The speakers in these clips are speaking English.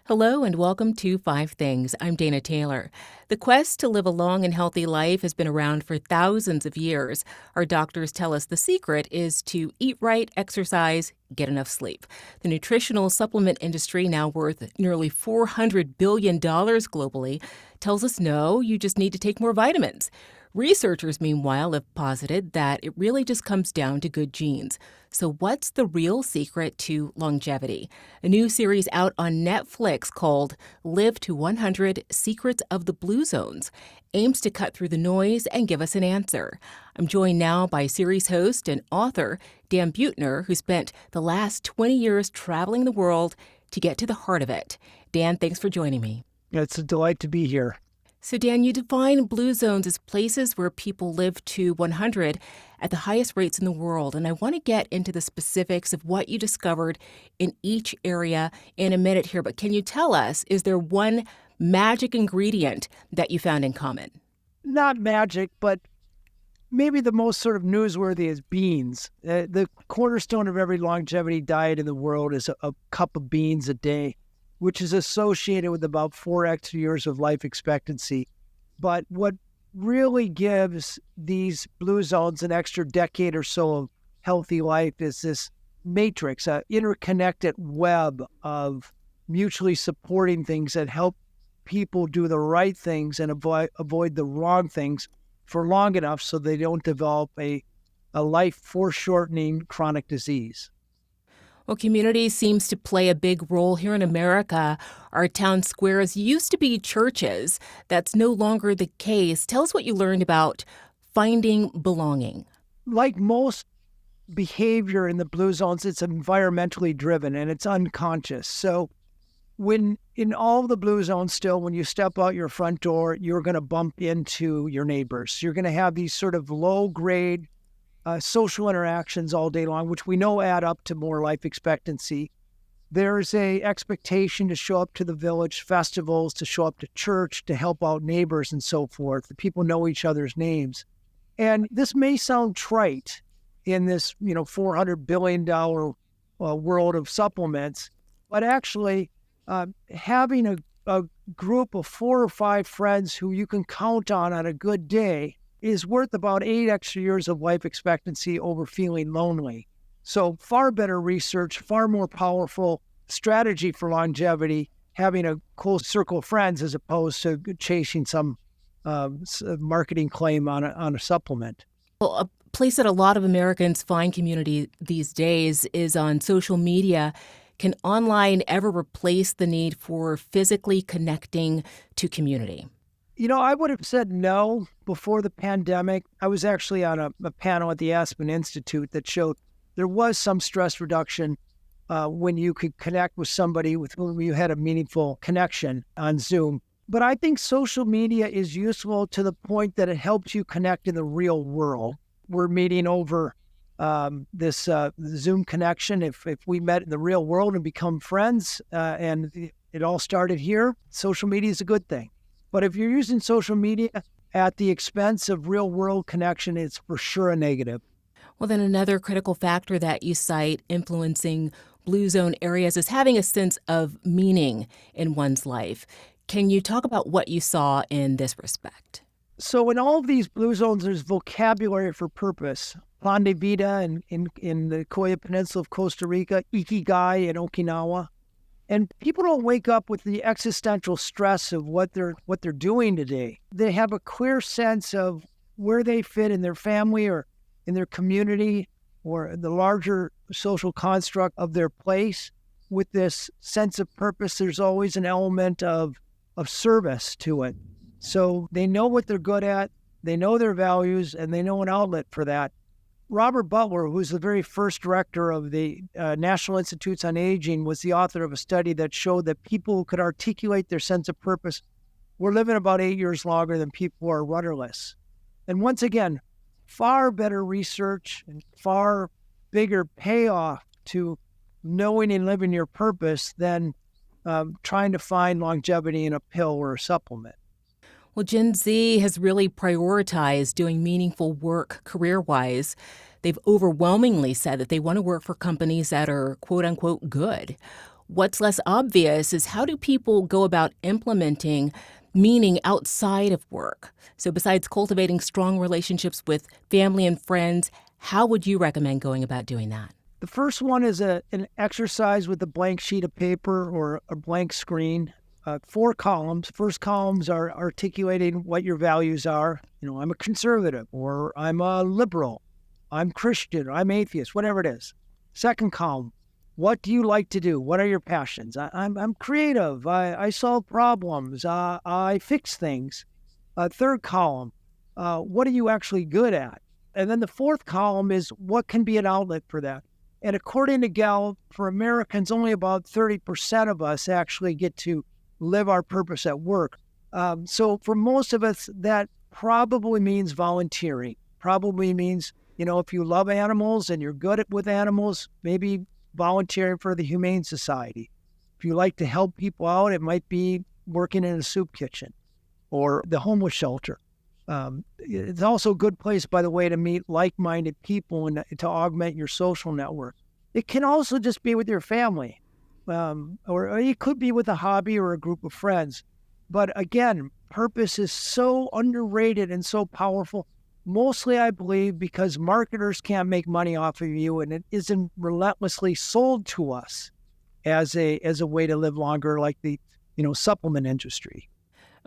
Hello and welcome to Five Things. I'm Dana Taylor. The quest to live a long and healthy life has been around for thousands of years. Our doctors tell us the secret is to eat right, exercise, get enough sleep. The nutritional supplement industry, now worth nearly $400 billion globally, tells us no, you just need to take more vitamins. Researchers, meanwhile, have posited that it really just comes down to good genes. So, what's the real secret to longevity? A new series out on Netflix called Live to 100 Secrets of the Blue Zones aims to cut through the noise and give us an answer. I'm joined now by series host and author Dan Buettner, who spent the last 20 years traveling the world to get to the heart of it. Dan, thanks for joining me. It's a delight to be here. So, Dan, you define blue zones as places where people live to 100 at the highest rates in the world. And I want to get into the specifics of what you discovered in each area in a minute here. But can you tell us, is there one magic ingredient that you found in common? Not magic, but maybe the most sort of newsworthy is beans. The cornerstone of every longevity diet in the world is a cup of beans a day, which is associated with about 4 extra years of life expectancy. But what really gives these blue zones an extra decade or so of healthy life is this matrix, an interconnected web of mutually supporting things that help people do the right things and avoid the wrong things for long enough so they don't develop a life foreshortening chronic disease. Well, community seems to play a big role here in America. Our town squares used to be churches. That's no longer the case. Tell us what you learned about finding belonging. Like most behavior in the blue zones, it's environmentally driven and it's unconscious. So when in all the blue zones still, when you step out your front door, you're going to bump into your neighbors. You're going to have these sort of low-grade social interactions all day long, which we know add up to more life expectancy. There's a expectation to show up to the village festivals, to show up to church, to help out neighbors and so forth. The people know each other's names. And this may sound trite in this, $400 billion world of supplements, but actually having a group of 4 or 5 friends who you can count on a good day is worth about 8 extra years of life expectancy over feeling lonely. So far better research, far more powerful strategy for longevity, having a close circle of friends as opposed to chasing some marketing claim on a supplement. Well, a place that a lot of Americans find community these days is on social media. Can online ever replace the need for physically connecting to community? I would have said no before the pandemic. I was actually on a panel at the Aspen Institute that showed there was some stress reduction when you could connect with somebody with whom you had a meaningful connection on Zoom. But I think social media is useful to the point that it helps you connect in the real world. We're meeting over this Zoom connection. If we met in the real world and become friends and it all started here, social media is a good thing. But if you're using social media at the expense of real-world connection, it's for sure a negative. Well, then another critical factor that you cite influencing blue zone areas is having a sense of meaning in one's life. Can you talk about what you saw in this respect? So in all of these blue zones, there's vocabulary for purpose. Plan de vida in the Coya Peninsula of Costa Rica, ikigai in Okinawa. And people don't wake up with the existential stress of what they're doing today. They have a clear sense of where they fit in their family or in their community or the larger social construct of their place. With this sense of purpose, there's always an element of service to it. So they know what they're good at, they know their values, and they know an outlet for that. Robert Butler, who's the very first director of the National Institutes on Aging, was the author of a study that showed that people who could articulate their sense of purpose were living about 8 years longer than people who are rudderless. And once again, far better research and far bigger payoff to knowing and living your purpose than trying to find longevity in a pill or a supplement. Well, Gen Z has really prioritized doing meaningful work career-wise. They've overwhelmingly said that they want to work for companies that are quote-unquote good. What's less obvious is how do people go about implementing meaning outside of work? So, besides cultivating strong relationships with family and friends, how would you recommend going about doing that? The first one is an exercise with a blank sheet of paper or a blank screen. 4 columns. First columns are articulating what your values are. I'm a conservative, or I'm a liberal, I'm Christian, or I'm atheist, whatever it is. Second column, what do you like to do? What are your passions? I'm creative. I solve problems. I fix things. Third column, what are you actually good at? And then the fourth column is what can be an outlet for that. And according to Gallup, for Americans, only about 30% of us actually get to live our purpose at work. So for most of us, that probably means volunteering. Probably means, if you love animals and you're good with animals, maybe volunteering for the Humane Society. If you like to help people out, it might be working in a soup kitchen or the homeless shelter. It's also a good place, by the way, to meet like-minded people and to augment your social network. It can also just be with your family, or it could be with a hobby or a group of friends. But again, purpose is so underrated and so powerful, mostly, I believe, because marketers can't make money off of you, and it isn't relentlessly sold to us as a way to live longer, like the supplement industry.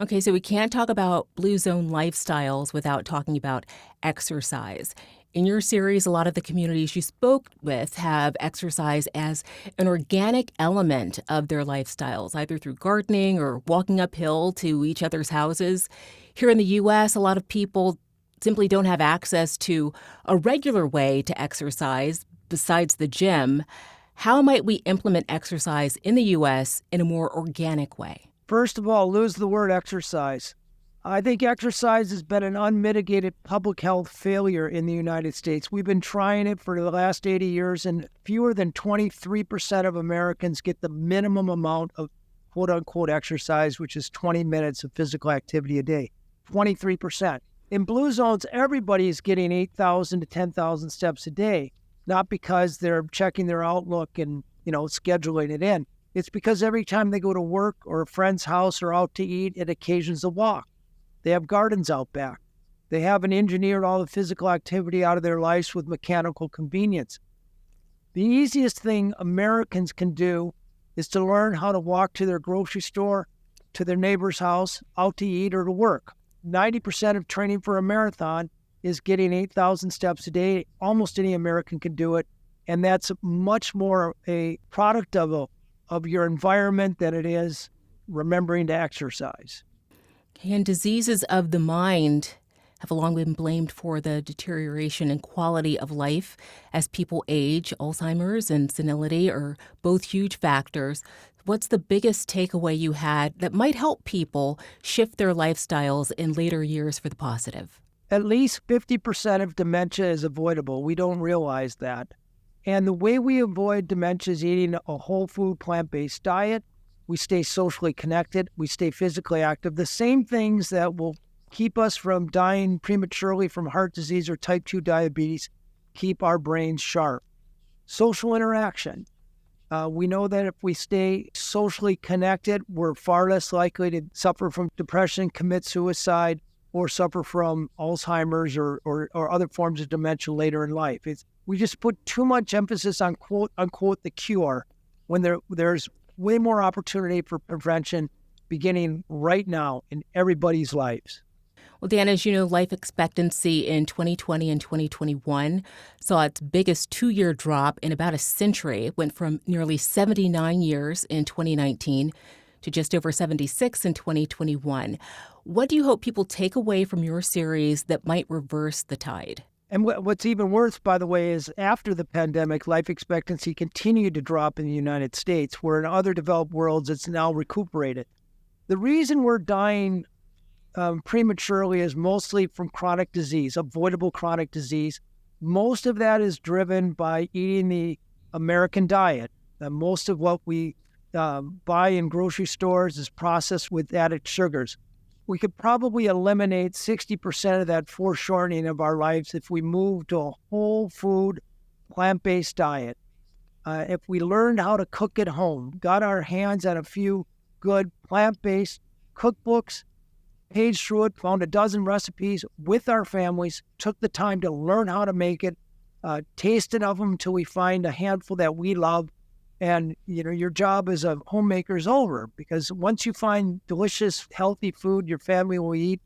Okay, so we can't talk about blue zone lifestyles without talking about exercise. In your series, a lot of the communities you spoke with have exercise as an organic element of their lifestyles, either through gardening or walking uphill to each other's houses. Here in the U.S., a lot of people simply don't have access to a regular way to exercise besides the gym. How might we implement exercise in the U.S. in a more organic way? First of all, lose the word exercise. I think exercise has been an unmitigated public health failure in the United States. We've been trying it for the last 80 years, and fewer than 23% of Americans get the minimum amount of quote-unquote exercise, which is 20 minutes of physical activity a day. 23%. In blue zones, everybody is getting 8,000 to 10,000 steps a day, not because they're checking their Outlook and, scheduling it in. It's because every time they go to work or a friend's house or out to eat, it occasions a walk. They have gardens out back. They haven't engineered all the physical activity out of their lives with mechanical convenience. The easiest thing Americans can do is to learn how to walk to their grocery store, to their neighbor's house, out to eat, or to work. 90% of training for a marathon is getting 8,000 steps a day. Almost any American can do it. And that's much more a product of your environment than it is remembering to exercise. And diseases of the mind have long been blamed for the deterioration in quality of life as people age. Alzheimer's and senility are both huge factors. What's the biggest takeaway you had that might help people shift their lifestyles in later years for the positive? At least 50% of dementia is avoidable. We don't realize that. And the way we avoid dementia is eating a whole food, plant-based diet. We stay socially connected. We stay physically active. The same things that will keep us from dying prematurely from heart disease or type 2 diabetes keep our brains sharp. Social interaction. We know that if we stay socially connected, we're far less likely to suffer from depression, commit suicide, or suffer from Alzheimer's or other forms of dementia later in life. We just put too much emphasis on quote unquote the cure when there's way more opportunity for prevention beginning right now in everybody's lives. Well, Dan, as you know, life expectancy in 2020 and 2021 saw its biggest two-year drop in about a century. It went from nearly 79 years in 2019 to just over 76 in 2021. What do you hope people take away from your series that might reverse the tide? And what's even worse, by the way, is after the pandemic, life expectancy continued to drop in the United States, where in other developed worlds it's now recuperated. The reason we're dying prematurely is mostly from chronic disease, avoidable chronic disease. Most of that is driven by eating the American diet. Most of what we buy in grocery stores is processed with added sugars. We could probably eliminate 60% of that foreshortening of our lives if we move to a whole food, plant-based diet. If we learned how to cook at home, got our hands on a few good plant-based cookbooks, paged through it, found a dozen recipes with our families, took the time to learn how to make it, tasted of them until we find a handful that we love. And, your job as a homemaker is over, because once you find delicious, healthy food your family will eat,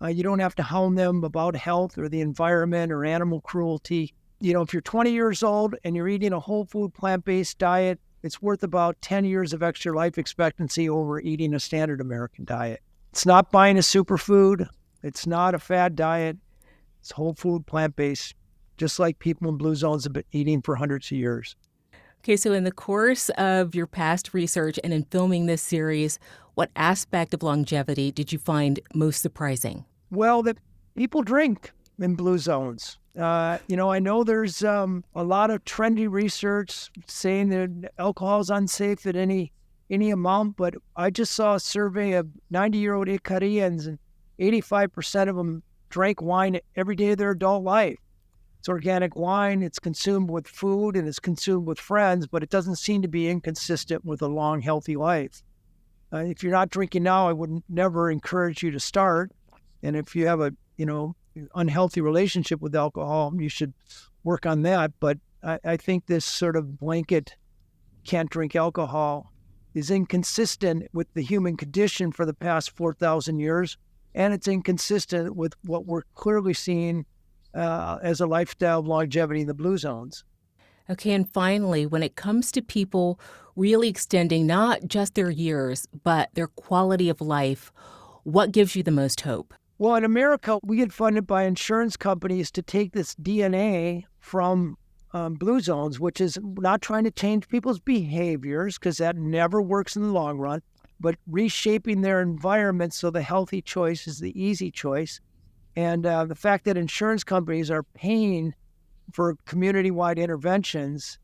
you don't have to hound them about health or the environment or animal cruelty. If you're 20 years old and you're eating a whole food plant-based diet, it's worth about 10 years of extra life expectancy over eating a standard American diet. It's not buying a superfood. It's not a fad diet. It's whole food plant-based, just like people in blue zones have been eating for hundreds of years. Okay, so in the course of your past research and in filming this series, what aspect of longevity did you find most surprising? Well, that people drink in blue zones. I know there's a lot of trendy research saying that alcohol is unsafe at any amount, but I just saw a survey of 90-year-old Icarians, and 85% of them drank wine every day of their adult life. It's organic wine, it's consumed with food, and it's consumed with friends, but it doesn't seem to be inconsistent with a long, healthy life. If you're not drinking now, I would never encourage you to start. And if you have a, unhealthy relationship with alcohol, you should work on that. But I think this sort of blanket can't drink alcohol is inconsistent with the human condition for the past 4,000 years. And it's inconsistent with what we're clearly seeing as a lifestyle of longevity in the blue zones. Okay, and finally, when it comes to people really extending not just their years, but their quality of life, what gives you the most hope? Well, in America, we get funded by insurance companies to take this DNA from blue zones, which is not trying to change people's behaviors, because that never works in the long run, but reshaping their environment so the healthy choice is the easy choice. And the fact that insurance companies are paying for community-wide interventions,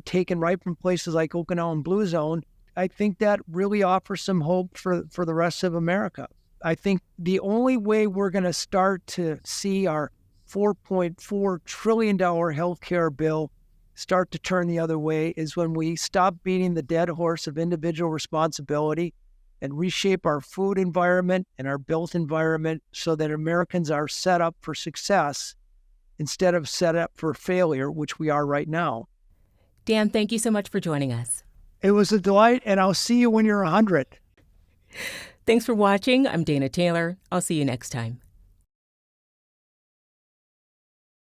taken right from places like Okinawa Blue Zone, I think that really offers some hope for the rest of America. I think the only way we're going to start to see our $4.4 trillion healthcare bill start to turn the other way is when we stop beating the dead horse of individual responsibility and reshape our food environment and our built environment so that Americans are set up for success instead of set up for failure, which we are right now. Dan, thank you so much for joining us. It was a delight, and I'll see you when you're 100. Thanks for watching. I'm Dana Taylor. I'll see you next time.